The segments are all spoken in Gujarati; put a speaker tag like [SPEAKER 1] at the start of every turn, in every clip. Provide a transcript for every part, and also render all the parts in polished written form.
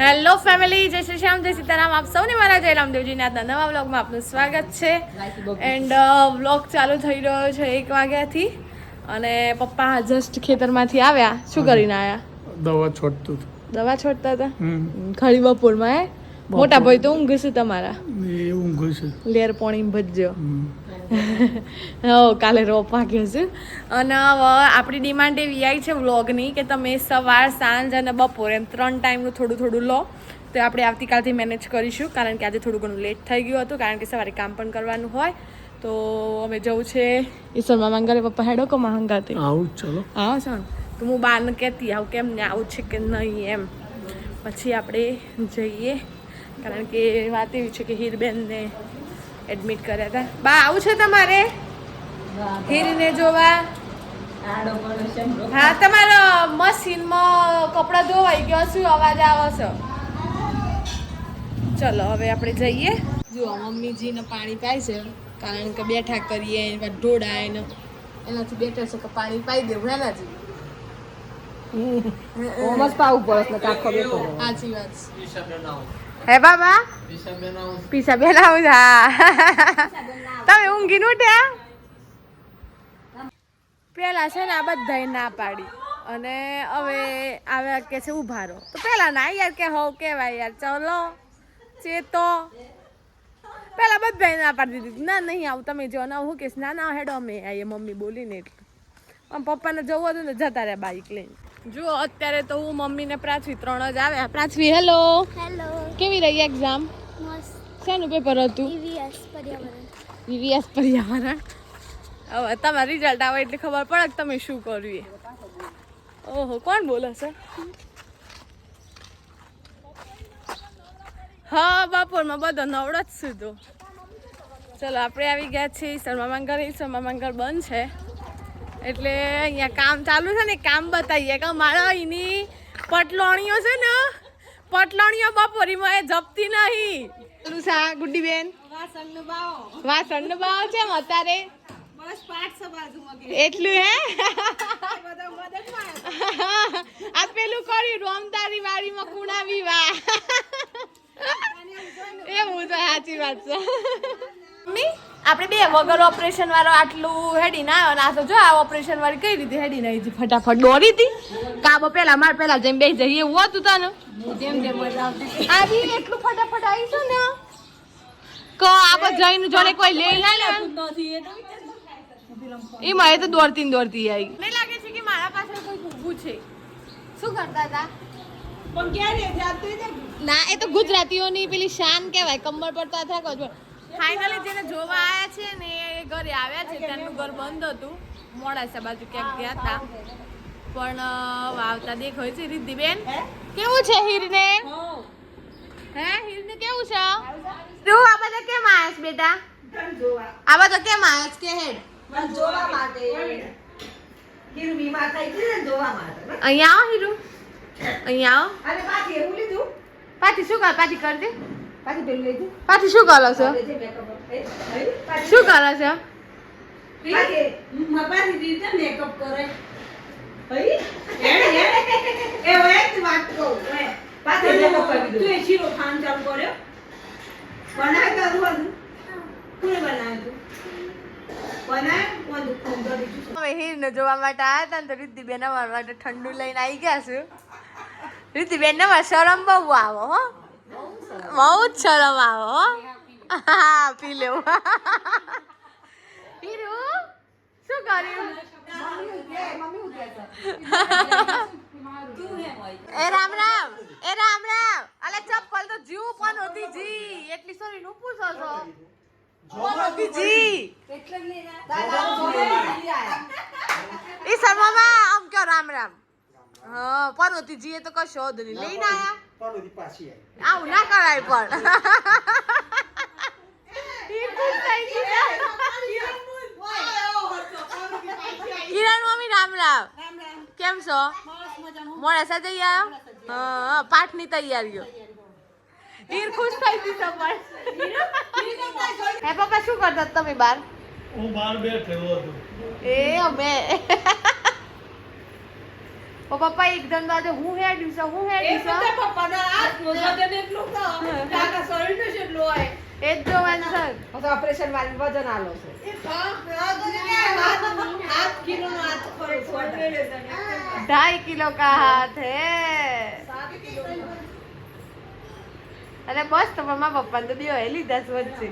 [SPEAKER 1] હેલો ફેમિલી, જય શ્રી શ્યામ, જય સીતારામ. આપ સૌને મારા જય રામદેવજીના આજના નવા વ્લોગમાં આપનું સ્વાગત છે. એન્ડ વ્લોગ ચાલુ થઈ રહ્યો છે 1 વાગ્યાથી અને પપ્પા જસ્ટ ખેતરમાંથી આવ્યા. શું કરીને આવ્યા?
[SPEAKER 2] દવા છોડતું.
[SPEAKER 1] દવા છોડતા હતા ખરી બપોરમાં. મોટા ભાઈ તો ઊંઘ છે તમારા?
[SPEAKER 2] એ ઊંઘ છે.
[SPEAKER 1] લેર પોણી ભજ્યો. કાલે રોપ વાગ્યો છે અને આપણી ડિમાન્ડ એવી આવી છે વ્લોગની કે તમે સવાર, સાંજ અને બપોર એમ 3 ટાઈમનું થોડું થોડું લો. તો આપણે આવતીકાલથી મેનેજ કરીશું, કારણ કે આજે થોડું ઘણું લેટ થઈ ગયું હતું, કારણ કે સવારે કામ પણ કરવાનું હોય. તો અમે જવું છે ઈશ્વરમાં માંગરે. પપ્પા હેડો કો માંગાતે
[SPEAKER 2] આવું ચલો.
[SPEAKER 1] આવો છો ને? તો હું બહારને કહેતી આવું કેમ ને આવું છે કે નહીં એમ. પછી આપણે જઈએ, કારણ કે વાત એવી છે કે હીરબેનને એડમિટ કર્યા હતા. બા આવું છે તમારે હીરને જોવા? હા, તમારા મશીનમાં કપડાં ધોવાઈ ગયો. શું અવાજ આવે છે? ચલો હવે આપણે જઈએ. જુઓ મમ્મીજીને પાણી પાય છે, કારણ કે બેઠા કરીએ ઢોળાય ને એનાથી બેટર છે કે પાણી પાઈ દેવું. એનાથી
[SPEAKER 3] પાવું પડે
[SPEAKER 1] સાચી વાત. હે બાબા પીસા બેનાવું. હા તમે ઊંઘી ઉઠ્યા? પેલા છે ને આ બધા ના પાડી અને હવે આવ્યા કે છે ઉભા રહો. તો પેલા ના યાર કે હવ કેવાય યાર, ચલો ચેતો. પેલા બધા ના પાડી દીધી, ના નહીં આવું, તમે જો ના હું કેસ ના ના હેડો અમે આવીએ મમ્મી બોલીને. એટલે આમ પપ્પાને જવું હતું ને જતા રહ્યા બાઈક લઈને. જુઓ અત્યારે તો હું મમ્મી ને પ્રાચવી 3 જ આવ્યા. પ્રાચવી હેલો.
[SPEAKER 4] હેલો.
[SPEAKER 1] કેવી રહી એક્ઝામ?
[SPEAKER 4] મસ્ત.
[SPEAKER 1] શેનું પેપર હતું?
[SPEAKER 4] ઈવીએસ પર્યાવરણ.
[SPEAKER 1] ઈવીએસ પર્યાવરણ. હવે તમારું રિઝલ્ટ આવે એટલે ખબર પડે કે તમે શું કર્યું. ઓહો, કોણ બોલે છે? હા, બપોરમાં બધો નવડો જ સીધો. ચલો આપણે આવી ગયા છીએ શર્મા માંગર. શર્મા માંગર બંધ છે એટલે અહીંયા કામ ચાલુ છે ને. કામ બતાવીએ કે મારા અહીંની પટલોણીઓ છે ને, પટલોણીઓ બપોરીમાં એ જપતી નહીં. ગુડ્ડી બેન વાસણ નો ભાવ છે અત્યારે એટલું હે. આ પેલું કર્યું રોમદારી વાડીમાં કુણા વિવાહ એવું છે. સાચી વાત છે. મમ્મી આપણે બે વગર ઓપરેશન વાળો આટલું હેડી ના આવ્યો. ના તો જો આ ઓપરેશન વાળી કઈ રીતે હેડી ના આવી, ફટાફટ દોરી હતી. કાબો પેલા માર પેલા જઈને બેસી જઈએ એવું હતું તને. આવી એટલું ફટાફટ આવીશું ને ક આ જઈને જોડે કોઈ લઈ ના લે. એમાં એ તો દોડતી ને દોડતી આવી. મને લાગે છે કે મારા પાસે કોઈ ઊભું છે. શું કરતા હતા? ના એ તો ગુજરાતીઓની પેલી શાન કહેવાય, કમર પડતા થાકો છો. ફાઇનલી જેને જોવા આવ્યા છે ને એ ઘરે આવ્યા છે. તેમનું ઘર બંધ હતું, મોડાસા બાજુ ક્યાંક ગયા હતા, પણ આવતા દેખાય છે. રિદ્ધિબેન કેવું છે હીરને? હે હીરને કેવું છે? તું આ બધા કેમ આવ્યા છે બેટા? આ બધા કેમ આવ્યા છે કે હેડ?
[SPEAKER 3] જોવા માટે હીરુ બીમાર થઈ ગઈ ને, જોવા માટે.
[SPEAKER 1] અહીંયા આવો હીરુ, અહીંયા આવો.
[SPEAKER 3] અરે પાછી એવું લીધું.
[SPEAKER 1] પાછી શું કર? પાછી કર દે.
[SPEAKER 3] પાછી પેલું લીધું.
[SPEAKER 1] પાછી શું કરો છો? શું કરો છો?
[SPEAKER 3] પાછી પાછી રીતે મેકઅપ કરે. હઈ એને એ એક વાત કહું. પાછી મેકઅપ કરી દીધું. તું એ શીરો ખાન ચાલુ કર્યો? બનાય તો હતું. કોને બનાવ્યું તું?
[SPEAKER 1] હવે હીરને જોવા માટે આવ્યા હતા ને તો રિદ્ધિબેન અમારા માટે ઠંડુ લઈને આવી ગયા છે. રિદ્ધિબેન ને શરમ બહુ આવો હો, બહુ જ શરમ આવો હો. હા પી લેવું. હીરુ શું કર્યું? એ રામ રામ, એ રામ રામ. અલે ચપ્પલ તો જીવ પણ હોતી જી એટલી સોરી નું પૂછો છો. ઈ શર્મામાં આમ કયો રામ રામ. હા પનોતીજી એ તો કશો જ નહીં લઈને આયા. પનોતી પાછી આવી. આવું ના કરાય પણ. કિરણ મમ્મી રામ રામ. કેમ છો? મોડાસા જઈ આવ્યો? હા પાઠની તૈયારીઓ. હીર ખુશ થઈ ગઈ તમાર. હે પપ્પા શું કરતા તમે બહાર?
[SPEAKER 2] હું બહાર બેઠેલો હતો.
[SPEAKER 1] એ અમે ઓ પપ્પા એકદમ બાજુ હું હેડ્યું છે હું
[SPEAKER 3] એ
[SPEAKER 1] હેડ્યું
[SPEAKER 3] બધા
[SPEAKER 1] છે
[SPEAKER 3] પપ્પાના હાથ વજન એટલું તો કાકા શરીરનું કેટલું હોય
[SPEAKER 1] એ જ જોવાનું છે
[SPEAKER 4] પછી ઓપરેશન વાળી વજન આલો છે
[SPEAKER 3] એ હાથ કિલોનો હાથ પર
[SPEAKER 1] 2.5 किलो का हाथ है અરે બસ તો મારા પપ્પા તો બે લીધા છે વચ્ચે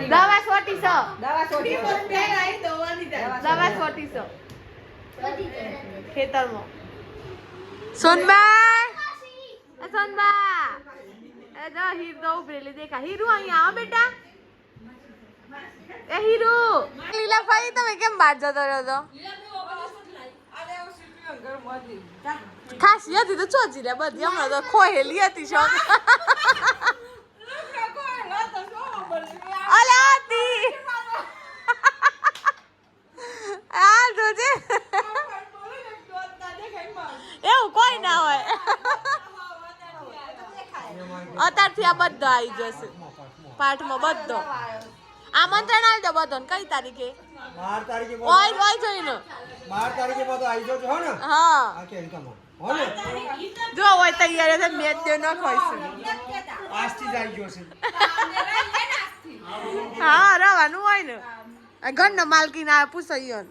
[SPEAKER 1] દવા સોટી છે
[SPEAKER 4] દવા છોડી
[SPEAKER 1] દવા સોટી છે ખેતરમાં સોનબા સોનબા એ જો હીર તો ઉભરેલી દેખા હીરુ અહીંયા આવો બેટા એ હીરુ લીલા ભાઈ તમે કેમ બહાર જતો રહ્યો તો ખાસી હતી તો ચોજી રે બધી હમણાં તો ખોહેલી હતી શોખ અલે હતી આ જોજે એવું કોઈ ના હોય અત્યારથી આ બધો આવી જશે પાઠમાં બધો આમંત્રણ આલ દો બધો કઈ તારીખે
[SPEAKER 5] 12 તારીખે
[SPEAKER 1] ઓય ઓય જોઈને
[SPEAKER 5] 12 તારીખે બધો આવી જજો હો ને
[SPEAKER 1] હા
[SPEAKER 5] આ કે તમા હો ને
[SPEAKER 1] જો હોય તૈયાર છે મેચ દે ન ખોઈશું
[SPEAKER 5] આજથી જ આવી ગયો છે
[SPEAKER 1] હા રવાનું હોય ને આ ઘરનો માલકીન આ પૂછ્યો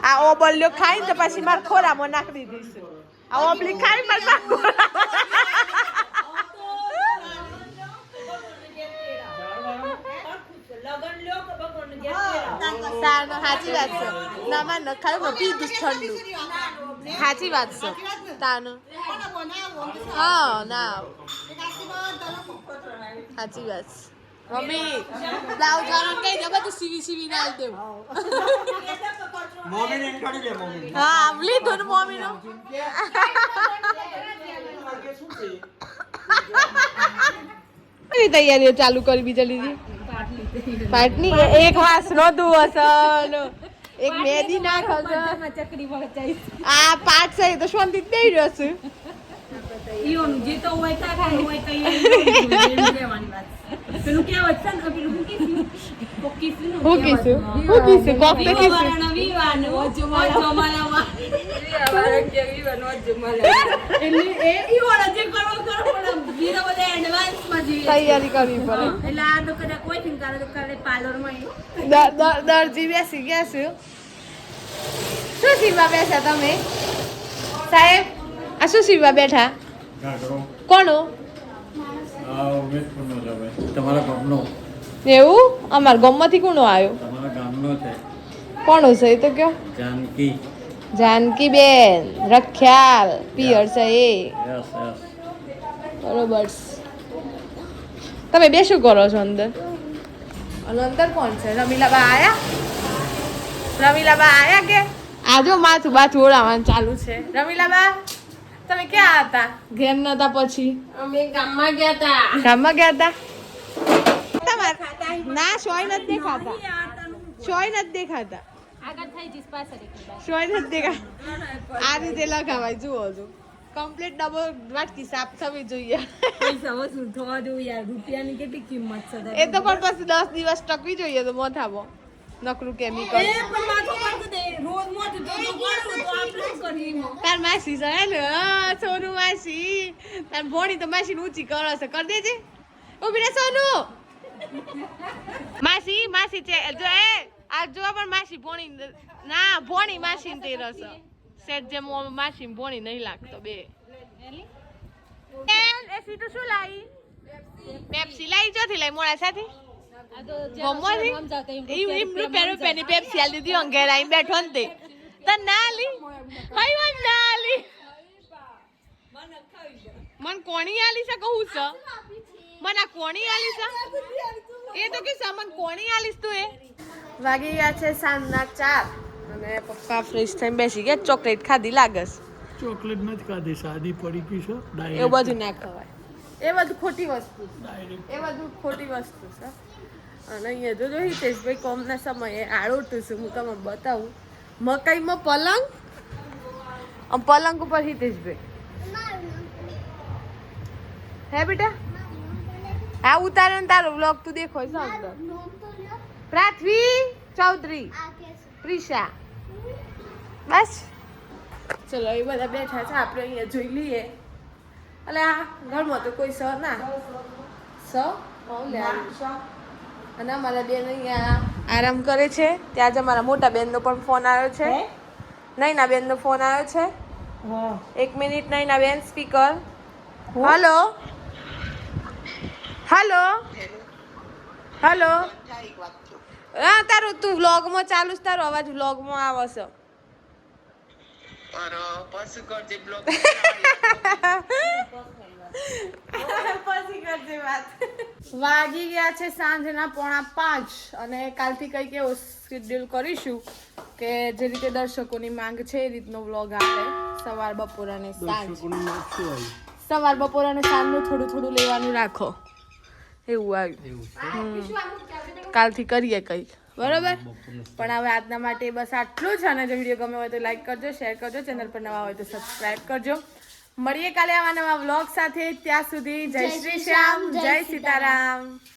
[SPEAKER 1] આ ઓબલ્યો ખાઈ તો પછી માર ખોરામાં નાખી દીધું આ ઓબલી ખાઈ માર સાચી વાત છે ના માં ન ખાયું પીધું ઠંડુ સાચી વાત છે તાનું હા ના સાચી વાત મમ્મી બ્લાઉઝ વાળાને કહી દે બધું સીવી ના આવી દેવું
[SPEAKER 5] મમ્મીને કાઢી લે મમ્મી
[SPEAKER 1] હા લીધું ને મમ્મીનું કઈ તૈયારીઓ ચાલુ કરી બીજા લીધી પાટની એક વાસ નો દુવસન એક મેદી નાખ
[SPEAKER 3] ચકડી વળચાઈ
[SPEAKER 1] આ પાટ છે તો શાંતિ દઈ રહ્યો છે
[SPEAKER 3] ઈઓનું જે તો હોય તા ખાય હોય તો ઈ લેવાની વાત પેલું કેવત છે ને પેલું હું કીધું
[SPEAKER 1] હું કીધું કોક તો કીધું
[SPEAKER 3] વિવાન ઓજમાલામાં એટલે એ ઈઓનો જે કરો પણ બીજા બધા એડવાન્સ માં જોઈએ
[SPEAKER 1] તૈયારી કરવી પડે
[SPEAKER 3] એટલે આ તો કદાચ કોઈ થિંગ કરે તો કરે પાર્લર માં
[SPEAKER 1] દરજી બેસી ગયા છે શું સીવા બેસા તમે સાહેબ આ શું સીવા બેઠા કોનો
[SPEAKER 2] તમારા ગામનો
[SPEAKER 1] એવું અમાર ગામમાંથી કોનો આવ્યો
[SPEAKER 2] તમારા ગામનો છે
[SPEAKER 1] કોનો છે એ તો કયો
[SPEAKER 2] જાનકી
[SPEAKER 1] જાનકી બેન રખ્યાલ પિયર છે એ
[SPEAKER 2] યસ યસ
[SPEAKER 1] બરોબર તમે બે શું કરો છો અંદર અને અંદર કોણ છે રમીલાબા આયા રમીલાબા આયા કે આજો માથું બાથું ઓળાવાનું ચાલુ છે રમીલાબા તમે ક્યાં હતા ઘેર નતા પછી
[SPEAKER 3] અમે ગામમાં ગયા હતા
[SPEAKER 1] ગામમાં ગયા હતા તમાર ના શોય નથી દેખાતા શોય નથી દેખાતા
[SPEAKER 3] આગળ થઈ જઈશ પાછળ
[SPEAKER 1] શોય નથી દેખા આ રીતે લગાવાય જુઓ જો કમ્પ્લીટ ડબલ વાટકી સાફ થવી જોઈએ
[SPEAKER 3] પૈસા વસૂલ થવા જોઈએ યાર રૂપિયાની કેટલી કિંમત છે
[SPEAKER 1] એ તો પણ પછી 10 દિવસ ટકવી જોઈએ તો મોથામાં નકરું કેમિકલ
[SPEAKER 3] એ પણ માથું પર દે રોજ મોઢું તો કોણ તો આપણે કરીએ
[SPEAKER 1] તાર માસી છે ને સોનુ માસી તાર ભોણી તો માસી ઊંચી કરો છે કરી દેજે ઉભી રે સોનુ માસી માસી છે જો એ આ જો પણ માસી ભોણી ના ભોણી માસી ને તે રસ સેટ જે માસી ભોણી નહીં લાગતો બે એ સીટુ શું લાવી પેપ્સી લાવી જોથી લાવી મોડા સાથે ગમવાથી એમનું પેરું પેની પેપ્સી આલી દીધી અંગેર આઈ બેઠો ને તે તને ના આલી કઈ વાત ના આલી મન કોણી આલી છે કહું છે મન આ કોણી આલી છે એ તો કે સામન કોણી આલીસ તું એ વાગી ગયા છે સાંજના 4 અને પપ્પા ફ્રેશ થઈને બેસી ગયા ચોકલેટ ખાધી લાગસ
[SPEAKER 2] ચોકલેટ નથી ખાધી સાદી પડી ગઈ છે
[SPEAKER 1] એવું બધું ના ખવાય એ બધું ખોટી વસ્તુ એ બધું ખોટી વસ્તુ છે અને અહીંયા જો હિતેશભાઈ કોમના સમયે આડોટું છું હું તમને બતાવું મકાઈમાં પલંગ પલંગ ઉપર હિતેશભાઈ હે બેટા હા ઉતારે ને તારો વ્લોગ તું દેખો છે અંદર પૃથ્વી ચૌધરી પ્રિશા બસ ચલો એ બધા બેઠા છે આપણે અહીંયા જોઈ લઈએ એટલે આ ઘરમાં તો કોઈ સર ના અને અમારા બેન અહીંયા આરામ કરે છે ત્યાં જ અમારા મોટા બેનનો પણ ફોન આવ્યો છે નૈના બેનનો ફોન આવ્યો છે 1 મિનિટ નૈના બેન સ્પીકર હલો હલો હલો હા તારું તું વ્લોગમાં ચાલુ છે તારો અવાજ વ્લોગમાં આવે છે પછી કરજે વાત વાગી ગયા છે સાંજના 4:45 અને કાલથી કંઈક એવો શેડ્યુલ કરીશું કે જે રીતે દર્શકોની માંગ છે એ રીતનો વ્લોગ આવે સવાર બપોર અને સાંજ સવાર બપોર અને સાંજનું થોડું થોડું લેવાનું રાખો એવું આવ્યું કાલથી કરીએ કંઈક બરોબર પણ હવે આજના માટે બસ આટલું જ અને જો વિડીયો ગમે હોય તો લાઈક કરજો શેર કરજો ચેનલ પર નવા હોય તો સબસ્ક્રાઇબ કરજો મળીએ કાલે આવા નવા વ્લોગ સાથે ત્યાં સુધી જય શ્રી શ્યામ જય સીતારામ